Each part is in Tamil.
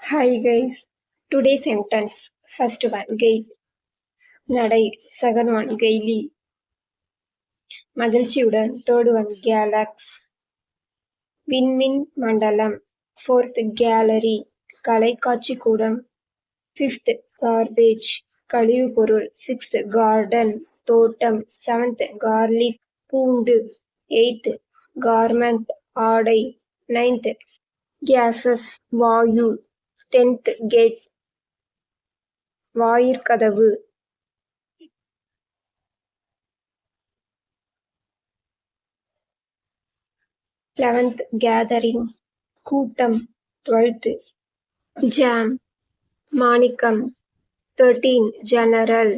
Hi guys. Today sentence. First one, gate. நடை. Second one, gaily. மகிழ்ச்சியுடன். Third one, galax. விண்மீன் மண்டலம். Fourth, gallery. கலைக்காட்சி கூடம். Fifth, garbage. கழிவு பொருள். Sixth, garden. தோட்டம். Seventh, garlic. பூண்டு. Eighth, garment. ஆடை. Ninth, gases. வாயு. 10th, gate. வாயிற்கதவு. 11th, gathering. கூட்டம். 12th, jam. மாணிக்கம். 13, general.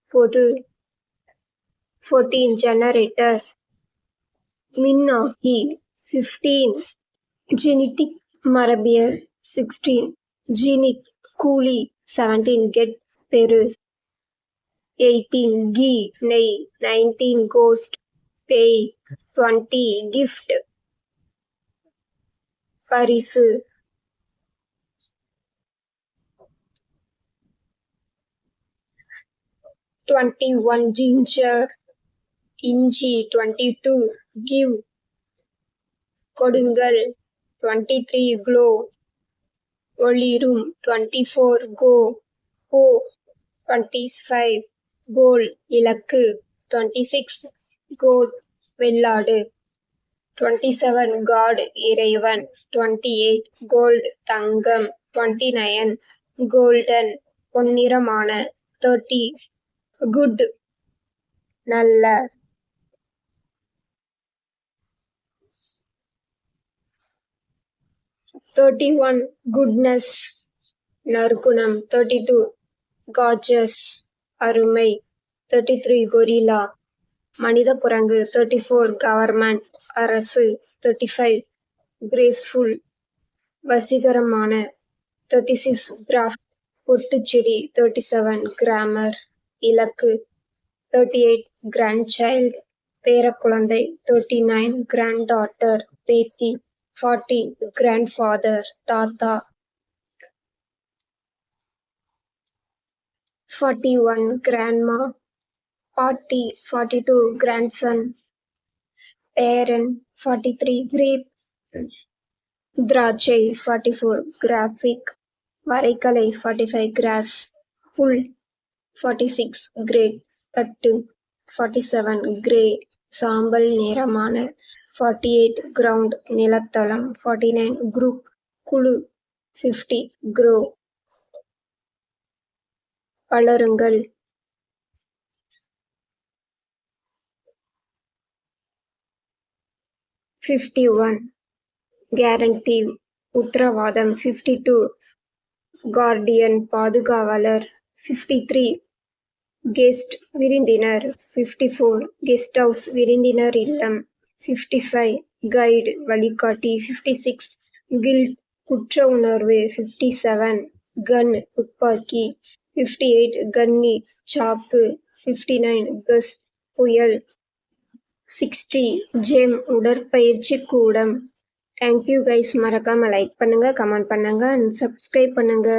பொது. 14, generator. மின்னாக்கி. 15, genetic. மரபியல். 16, genic. கூலி. 17, get. பெரு. 18, ghee. நெய். 19, ghost. பேய். 20, gift. பரிசு. 21, ginger. இஞ்சி. 22, give. கொடுங்கள். 23, glow. ஒளிரும். 24, go. போ. 25, goal. இலக்கு. 26, goat. வெள்ளாடு. 27, god. இறைவன். 28, gold. தங்கம். 29, golden. பொன்னிறமான. 30, good. நல்ல. 31, goodness. நற்குணம். 32, gorgeous. அருமை. 33, gorilla. மனித குரங்கு. 34, government. அரசு. 35, graceful. வசீகரமான. 36, graft. பொட்டுச்செடி. 37, grammar. இலக்கு. 38, grandchild. பேரக்குழந்தை. 39, granddaughter. பேத்தி. 40, grandfather. தாத்தா. 41, grandma. பாட்டி. 42, grandson. பேரன். 43, grape. திராட்சை. 44, graphic. வரைகலை. 45, grass. புல். 46, great. பட்டு. 47, grey. சாம்பல் நிறமான. 48, ground. நிலத்தளம். 49, group. குழு. 50, grow. வளருங்கள். 51, guarantee. உத்தரவாதம். 52, guardian. பாதுகாவலர். 53, guest. விருந்தினர். 54, guest house. விருந்தினர் இல்லம். 55, guide. வழிகாட்டி. 56, guilt. குற்ற உணர்வு. 57, gun. துப்பாக்கி. 58, கன்னி. சாக்கு. 59, gust. புயல். 60, gym. உடற்பயிற்சி கூடம். Thank you guys. மறக்காம லைக் பண்ணுங்க, கமெண்ட் பண்ணுங்க அண்ட் சப்ஸ்கிரைப் பண்ணுங்க.